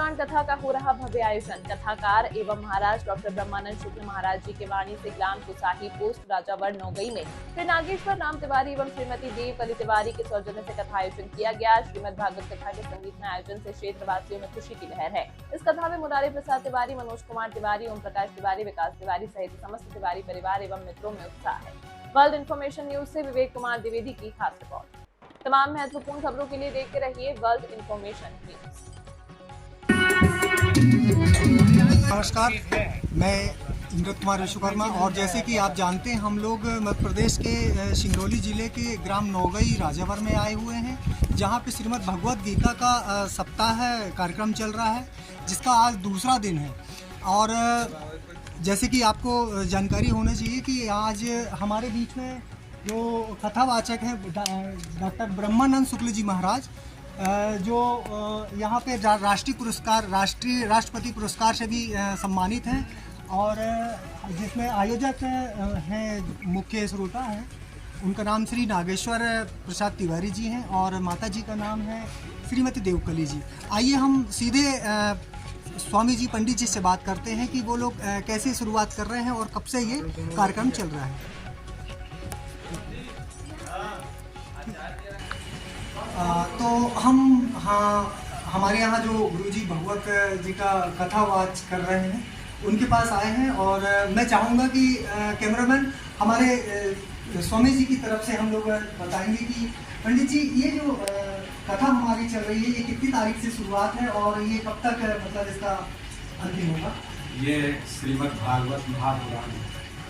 पुराण कथा का हो रहा भव्य आयोजन। कथाकार एवं महाराज डॉक्टर ब्रह्मानंद शुक्ल महाराज जी के वाणी से ग्राम कुसाही पोस्ट राजावर नौगई में श्री नागेश्वर राम तिवारी एवं श्रीमती देव कली तिवारी के सौजन्य से कथा आयोजन किया गया। श्रीमद भागवत कथा के संगीतमय आयोजन से क्षेत्र वासियों में खुशी की लहर है। इस कथा में मुरारी प्रसाद तिवारी, मनोज कुमार तिवारी, ओम प्रकाश तिवारी, विकास तिवारी सहित समस्त तिवारी परिवार एवं मित्रों में उत्साह है। वर्ल्ड इन्फॉर्मेशन न्यूज से विवेक कुमार द्विवेदी की खास रिपोर्ट। तमाम महत्वपूर्ण खबरों के लिए देखते रहिए वर्ल्ड इन्फॉर्मेशन न्यूज। नमस्कार, मैं इंद्र कुमार विश्वकर्मा और जैसे कि आप जानते हैं हम लोग मध्य प्रदेश के सिंगरौली जिले के ग्राम नौगई राजावर में आए हुए हैं, जहां पे श्रीमद् भगवत गीता का सप्ताह कार्यक्रम चल रहा है, जिसका आज दूसरा दिन है। और जैसे कि आपको जानकारी होना चाहिए कि आज हमारे बीच में जो कथावाचक हैं डॉक्टर ब्रह्मानंद शुक्ल जी महाराज, जो यहाँ पे राष्ट्रीय राष्ट्रपति पुरस्कार से भी सम्मानित हैं, और जिसमें आयोजक हैं मुख्य श्रोता हैं, उनका नाम श्री नागेश्वर प्रसाद तिवारी जी हैं और माता जी का नाम है श्रीमती देवकली जी। आइए हम सीधे स्वामी जी पंडित जी से बात करते हैं कि वो लोग कैसे शुरुआत कर रहे हैं और कब से ये कार्यक्रम चल रहा है। तो हमारे यहाँ जो गुरुजी भगवत जी का कथावाच कर रहे हैं उनके पास आए हैं, और मैं चाहूँगा कि कैमरामैन हमारे स्वामी जी की तरफ से हम लोग बताएंगे कि पंडित जी ये जो कथा हमारी चल रही है ये कितनी तारीख से शुरुआत है और ये कब तक मतलब इसका अंतिम होगा। ये श्रीमद् भागवत महापुराण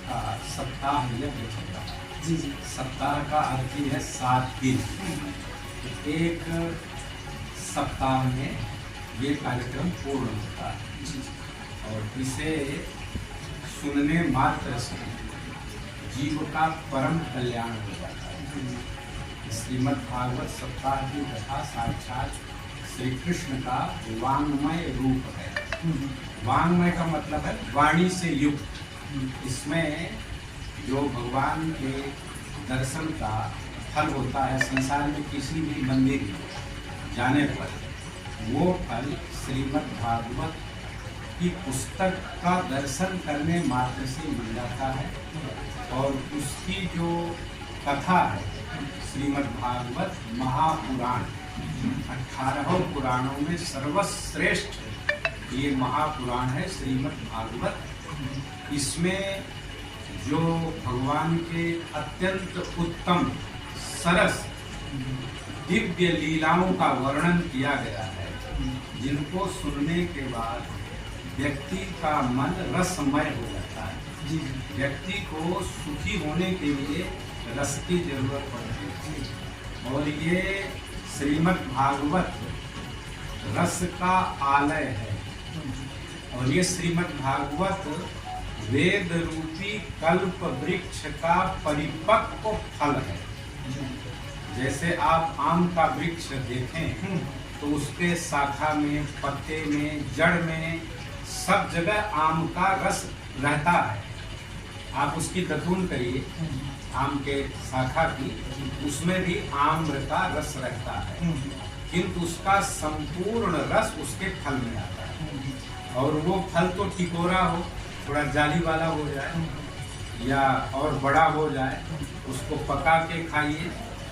का सप्ताह यज्ञ चल रहा है। जी जी। सप्ताह का अर्थ ही है 7 दिन। एक सप्ताह में ये कार्यक्रम पूर्ण होता है और इसे सुनने मात्र से जीव का परम कल्याण हो जाता है। श्रीमद् भागवत सप्ताह की कथा साक्षात श्री कृष्ण का वांग्मय रूप है। वांग्मय का मतलब है वाणी से युक्त। इसमें जो भगवान के दर्शन का फल होता है, संसार में किसी भी मंदिर में जाने पर वो फल श्रीमद् भागवत की पुस्तक का दर्शन करने मात्र से मिल जाता है। और उसकी जो कथा है श्रीमद् भागवत महापुराण, 18 पुराणों में सर्वश्रेष्ठ ये महापुराण है श्रीमद् भागवत। इसमें जो भगवान के अत्यंत उत्तम सरस दिव्य लीलाओं का वर्णन किया गया है, जिनको सुनने के बाद व्यक्ति का मन रसमय हो जाता है। व्यक्ति को सुखी होने के लिए रस की जरूरत पड़ती है, और ये श्रीमद् भागवत रस का आलय है। और ये श्रीमद् भागवत वेद रूपी कल्प वृक्ष का परिपक्व फल है। जैसे आप आम का वृक्ष देखें तो उसके शाखा में, पत्ते में, जड़ में सब जगह आम का रस रहता है। आप उसकी दतून करिए आम के शाखा की, उसमें भी आम्र का रस रहता है, किंतु उसका संपूर्ण रस उसके फल में आता है। और वो फल तो टिकोरा हो, थोड़ा जाली वाला हो जाए या और बड़ा हो जाए, उसको पका के खाइए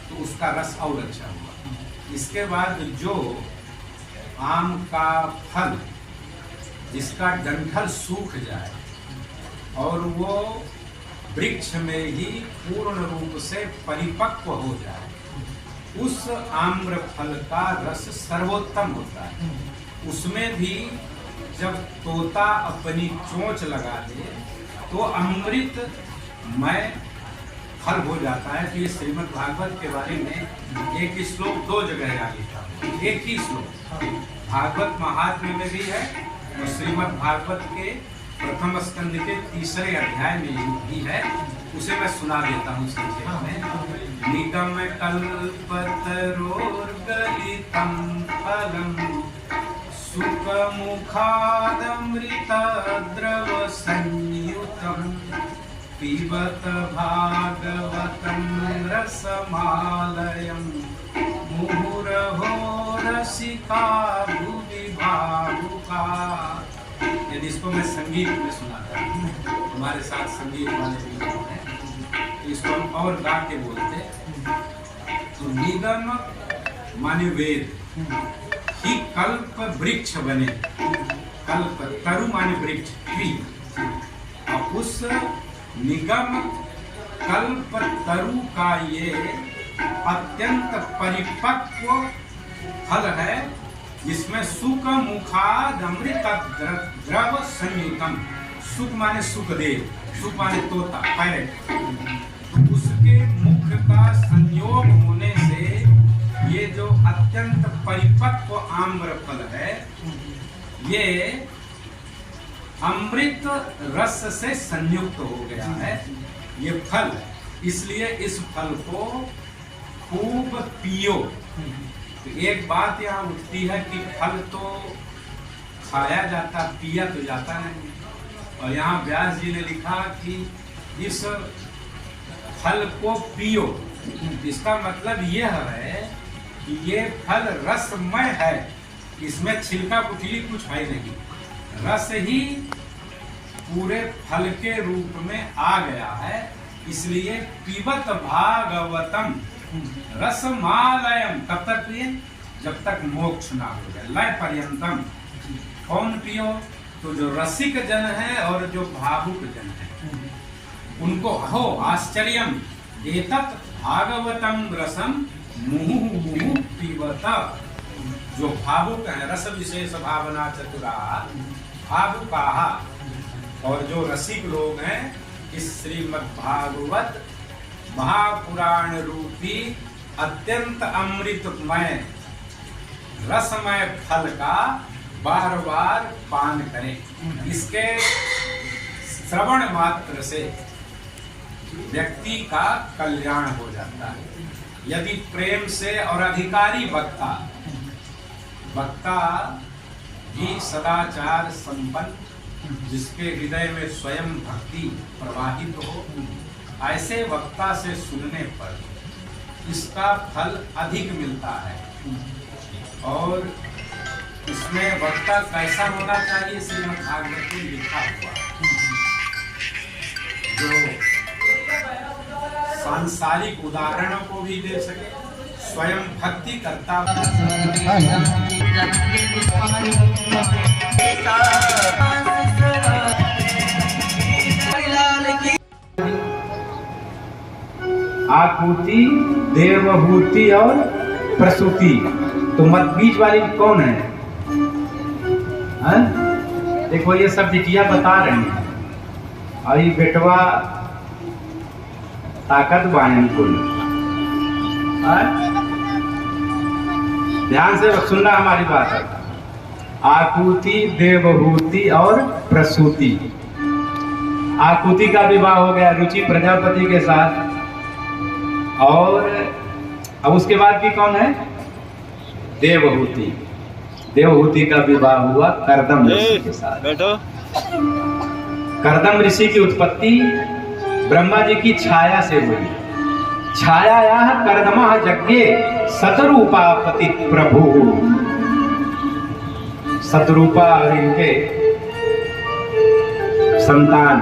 तो उसका रस और अच्छा होगा। इसके बाद जो आम का फल जिसका डंठल सूख जाए और वो वृक्ष में ही पूर्ण रूप से परिपक्व हो जाए, उस आम्र फल का रस सर्वोत्तम होता है। उसमें भी जब तोता अपनी चोंच लगा दे तो अमृतमय फल हो जाता है। तो ये श्रीमद् भागवत के बारे में एक श्लोक 2 जगह यहाँ लिखा है, एक ही श्लोक भागवत महात्म्य में भी है और श्रीमद् भागवत के प्रथम स्कंद के 3रे अध्याय में भी है। उसे मैं सुना देता हूँ संक्षेप में। निगम कल्पतरोर्गलितं फलम् सुखमुखादमृतद्रव संयुतम् पिबत भागवतं रसमालयम् मुहुरहो रसिका भुवि भावुका स्वाहा, यदि इसको मैं संगीत में सुनाता हूँ, हमारे साथ संगीत वाले भी लोग हैं, तो इसको हम और गा के बोलते हैं। तो निगम माने वेद, ही कल्प वृक्ष बने, कल्प तरु माने वृक्ष ट्री, और उस निगम कल्प तरु का ये अत्यंत परिपक्व फल है, जिसमें सुख मुखाद अमृत द्रव संयुतम, सुख माने सुखदेव, सुख माने तोता पैरट, तो उसके मुख का संयोग होने से ये जो अत्यंत परिपक्व आम्र फल है, ये अमृत रस से संयुक्त हो गया है ये फल, इसलिए इस फल को खूब पियो। तो एक बात यहाँ उठती है कि फल तो खाया जाता, पिया तो जाता नहीं, और यहाँ व्यास जी ने लिखा कि इस फल को पियो। इसका मतलब यह है कि ये फल रसमय है, इसमें छिलका पुठली कुछ है नहीं, रस ही पूरे फल के रूप में आ गया है, इसलिए पीबत भागवतम रसमालयम, कब तक पिए? जब तक मोक्ष ना हो जाए, लय पर्यंतम। कौन पियो? तो जो रसिक जन है और जो भावुक जन है, उनको हो आश्चर्यम एतत् भागवतम रसम मुहुः मुहुः पीबत। जो भावुक है, रस विशेष भावना चतुरा भावुकाहा, और जो रसिक लोग हैं, इस श्रीमद् भागवत महापुराण रूपी अत्यंत अमृतमय रसमय फल का बार बार पान करें। इसके श्रवण मात्र से व्यक्ति का कल्याण हो जाता है। यदि प्रेम से, और अधिकारी वक्ता भी सदाचार संपन्न, जिसके हृदय में स्वयं भक्ति प्रवाहित हो, ऐसे वक्ता से सुनने पर इसका फल अधिक मिलता है। और इसमें वक्ता कैसा होना चाहिए, श्रीमद् भागवत में लिखा हुआ, जो सांसारिक उदाहरणों को भी दे सके, स्वयं भक्ति करता आकुति, देवहूति और प्रसूति। तो मत बीच वाली कौन है? देखो ये सब बिटिया बता रहे हैं, और ये बेटवा ताकत बायन कुल। ध्यान से सुनना हमारी बात है। आकुति, देवहूति और प्रसूति। आकुति का विवाह हो गया रुचि प्रजापति के साथ, और अब उसके बाद भी कौन है? देवहूति। देवहूति का विवाह हुआ कर्दम ऋषि के साथ। कर्दम ऋषि की उत्पत्ति ब्रह्मा जी की छाया से हुई। छाया कर्दमा यज्ञे शतरूपापति प्रभु। शतरूपा और इनके संतान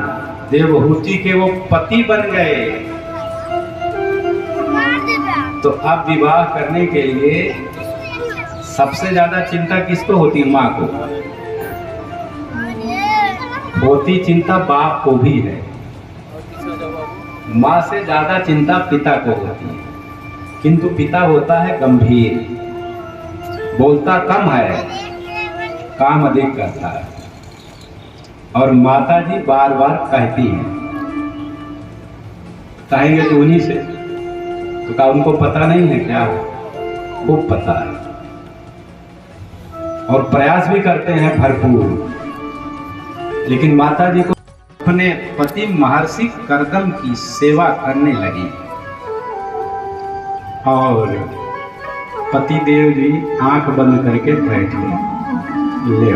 देवहूति के वो पति बन गए। तो अब विवाह करने के लिए सबसे ज्यादा चिंता किसको होती है? माँ को होती चिंता, बाप को भी है। माँ से ज्यादा चिंता पिता को होती है, किंतु पिता होता है गंभीर, बोलता कम है, काम अधिक करता है। और माता जी बार बार कहती हैं, कहेंगे तो उन्हीं से, तो क्या उनको पता नहीं है क्या? खूब पता है, और प्रयास भी करते हैं भरपूर। लेकिन माता जी को अपने पति महर्षि कर्दम की सेवा करने लगी, और पति देव जी आंख बंद करके बैठ गए। ले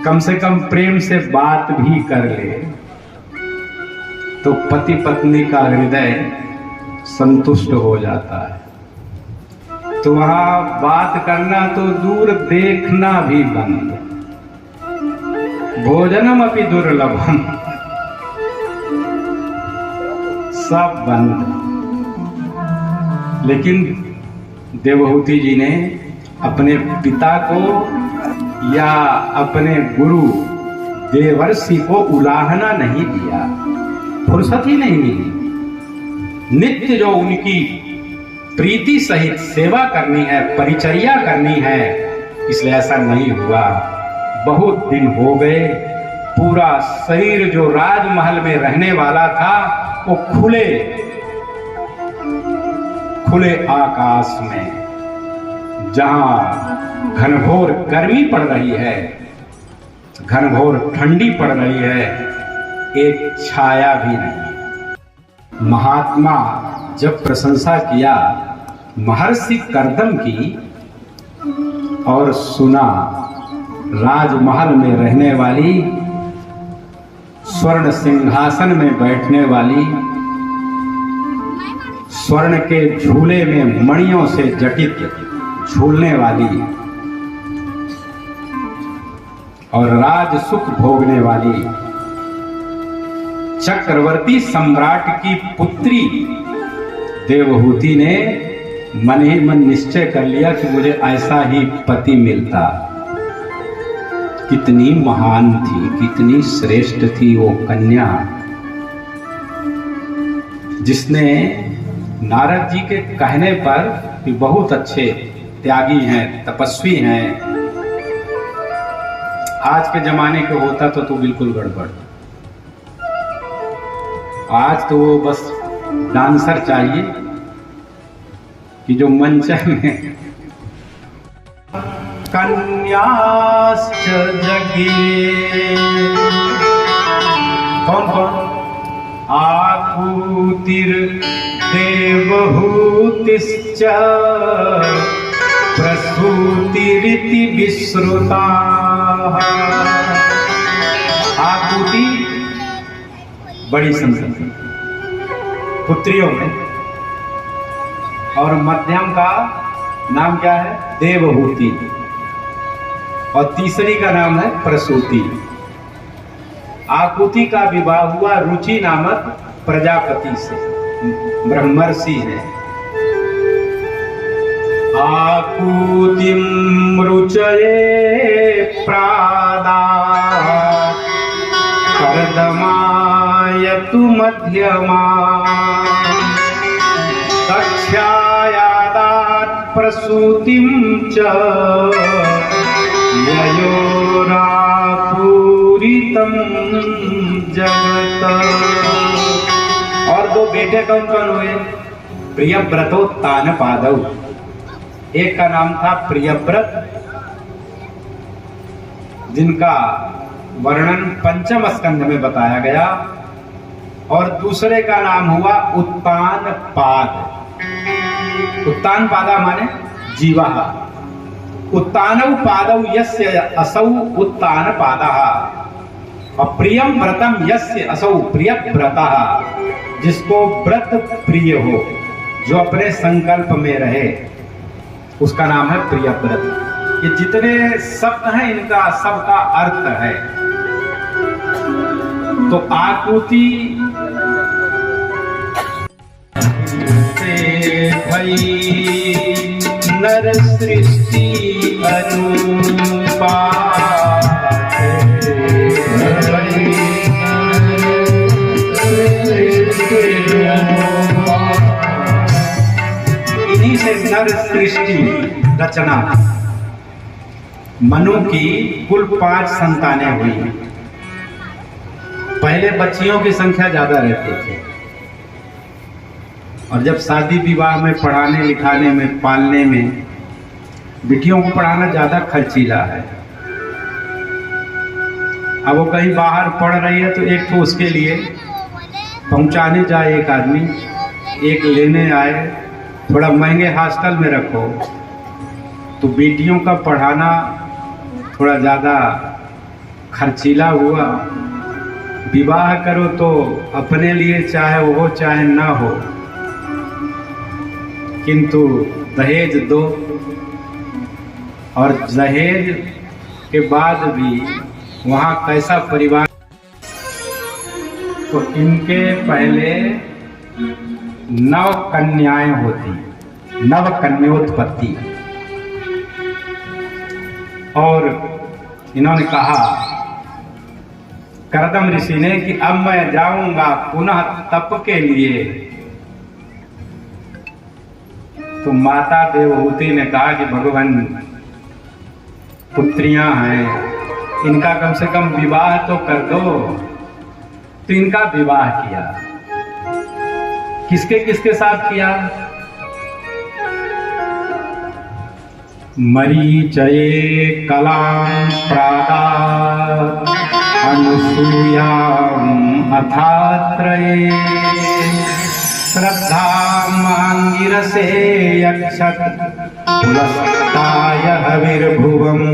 कम से कम प्रेम से बात भी कर ले तो पति पत्नी का हृदय संतुष्ट हो जाता है। तो वहां बात करना तो दूर, देखना भी बंद। भोजनम अपि दुर्लभम, सब बंद। लेकिन देवहूति जी ने अपने पिता को या अपने गुरु देवर्षि को उलाहना नहीं दिया, फुर्सत ही नहीं मिली। नित्य जो उनकी प्रीति सहित सेवा करनी है, परिचर्या करनी है, इसलिए ऐसा नहीं हुआ। बहुत दिन हो गए, पूरा शरीर जो राजमहल में रहने वाला था वो खुले आकाश में, जहां घनघोर गर्मी पड़ रही है, घनघोर ठंडी पड़ रही है, एक छाया भी नहीं। महात्मा जब प्रशंसा किया महर्षि कर्दम की और सुना राजमहल में रहने वाली, स्वर्ण सिंहासन में बैठने वाली, स्वर्ण के झूले में मणियों से जटित झूलने वाली और राज सुख भोगने वाली चक्रवर्ती सम्राट की पुत्री देवहूति ने मन ही मन निश्चय कर लिया कि मुझे ऐसा ही पति मिलता। कितनी महान थी, कितनी श्रेष्ठ थी वो कन्या, जिसने नारद जी के कहने पर कि बहुत अच्छे त्यागी हैं, तपस्वी हैं, आज के जमाने के होता तो बिल्कुल गड़बड़। आज तो वो बस डांसर चाहिए कि जो मंच में कन्याश्च जगे, कौन कौन, आकुतिर देवहूतिश्च प्रसूतिरिति विश्रुता। आकुति बड़ी संतति पुत्रियों में, और मध्यम का नाम क्या है, देवहूति, और तीसरी का नाम है प्रसूति। आकुति का विवाह हुआ रुचि नामक प्रजापति से, ब्रह्मर्षि है। आकुतिम रुचये प्रादा कर्दमायतु मध्यमा, तक्षायादात् प्रसूतिं च ययोरापूरितं जगत। और दो बेटे कौन कौन हुए, प्रियव्रतोत्तानपादौ। एक का नाम था प्रियव्रत, जिनका वर्णन पंचम स्कंध में बताया गया, और दूसरे का नाम हुआ उत्तानपाद। उत्तानपादा माने जीवा। उत्तानौ पादौ यस्य असौ उत्तानपादः, और प्रियम व्रतम यस्य असौ प्रियव्रतः, जिसको व्रत प्रिय हो, जो अपने संकल्प में रहे, उसका नाम है प्रियव्रत। ये जितने शब्द हैं इनका सबका अर्थ है। तो आकुति भई नर सृष्टि अनुपा, इन्हीं से नर सृष्टि रचना। मनु की कुल 5 संतानें हुई। पहले बच्चियों की संख्या ज्यादा रहती थी, और जब शादी विवाह में पढ़ाने लिखाने में पालने में, बेटियों को पढ़ाना ज्यादा खर्चीला है। अब वो कहीं बाहर पढ़ रही है तो एक तो उसके लिए पहुंचाने जाए एक आदमी, एक लेने आए, थोड़ा महंगे हॉस्टल में रखो, तो बेटियों का पढ़ाना थोड़ा ज़्यादा खर्चीला हुआ। विवाह करो तो अपने लिए चाहे वो चाहे ना हो, किंतु दहेज दो, और दहेज के बाद भी वहाँ कैसा परिवार। तो इनके पहले 9 कन्याएं होती, 9 कन्योत्पत्ति। और इन्होंने कहा करदम ऋषि ने कि अब मैं जाऊंगा पुनः तप के लिए। तो माता देवहूति ने कहा कि भगवान, पुत्रियां हैं, इनका कम से कम विवाह तो कर दो। तो इनका विवाह किया। किसके किसके साथ किया? मरीचये कलां प्रादात् अनुसूयाम् अथात्रये श्रद्धामाङ्गिरसे यक्षत पुलस्ताय हविर्भुवम्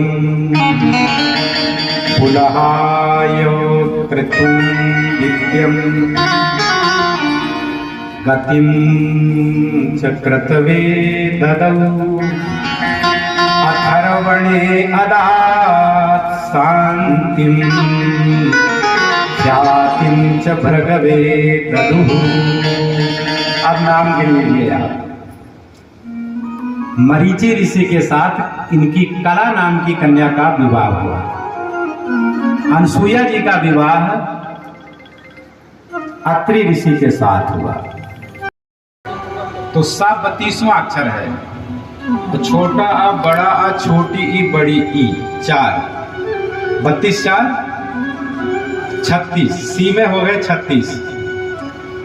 पुलहायो कृतुं दिव्यम् गतिं च क्रतवे ददौ अथर्वणे अदात् शान्तिं ख्यातिं च भृगवे ददुः। अब नाम गिन लीजिए आप। मरीचि ऋषि के साथ इनकी कला नाम की कन्या का विवाह हुआ। अनसुईया जी का विवाह अत्रि ऋषि के साथ हुआ। तो सा 32वां अक्षर है। तो छोटा अ, बड़ा अ, छोटी ई, बड़ी ई, 4, 32 4 36, सी में हो गए 36,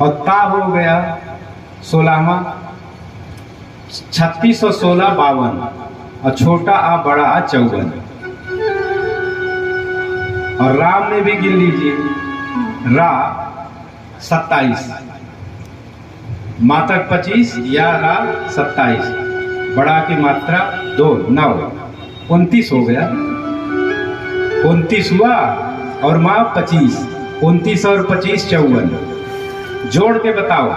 और ता हो गया 16वां। 36 और 16 52, और छोटा आ बड़ा आ 54। और राम में भी गिन लीजिए, रा 27, मातक 25 या रा 27, बड़ा की मात्रा 2 9, 29 हो गया। 29 हुआ और माँ 25, 29 और 25 54। जोड़ के बताओ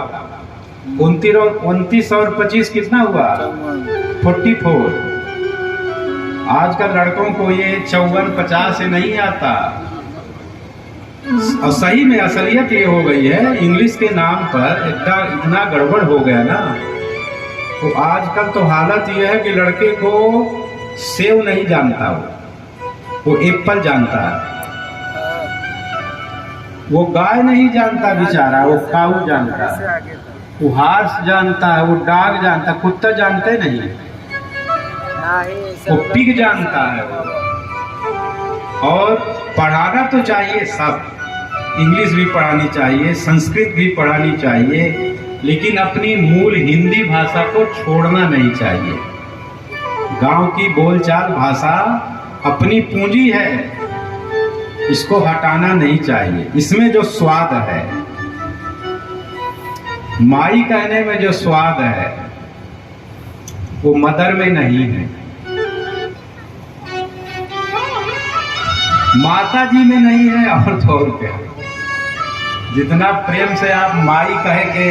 29 और 25 कितना हुआ? 44। आजकल लड़कों को ये 54 50 से नहीं आता। और सही में असलियत ये हो गई है, इंग्लिश के नाम पर इतना गड़बड़ हो गया ना। तो आजकल तो हालत ये है कि लड़के को सेव नहीं जानता, वो एप्पल जानता है। वो गाय नहीं जानता बेचारा, वो काऊ जानता है। वो हार्स जानता है, वो डॉग जानता है, कुत्ता जानते नहीं, वो पिग जानता है। और पढ़ाना तो चाहिए सब, इंग्लिश भी पढ़ानी चाहिए, संस्कृत भी पढ़ानी चाहिए, लेकिन अपनी मूल हिंदी भाषा को छोड़ना नहीं चाहिए। गांव की बोलचाल भाषा अपनी पूंजी है, इसको हटाना नहीं चाहिए। इसमें जो स्वाद है, माई कहने में जो स्वाद है, वो मदर में नहीं है, माता जी में नहीं है, और तो और क्या। जितना प्रेम से आप माई कहे के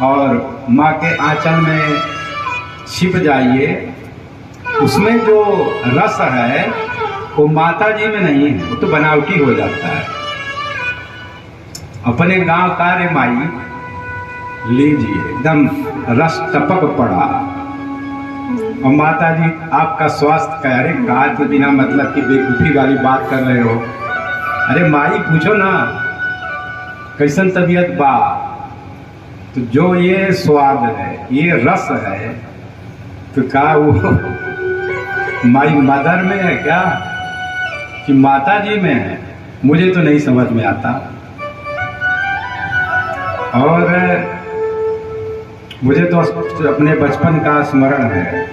और माँ के आंचल में छिप जाइए, उसमें जो रस है वो माता जी में नहीं है, वो तो बनावटी हो जाता है। अपने गांव का रे माई लीजिए, एकदम रस टपक पड़ा। और माता जी आपका स्वास्थ्य कह रहे, कहा तो बिना मतलब की बेवकूफ़ी वाली बात कर रहे हो। अरे माई पूछो ना कैसन तबीयत बा। तो जो ये स्वाद है, ये रस है, तो क्या वो माई मदर में है क्या कि माता जी में है? मुझे तो नहीं समझ में आता। और मुझे तो अपने बचपन का स्मरण है।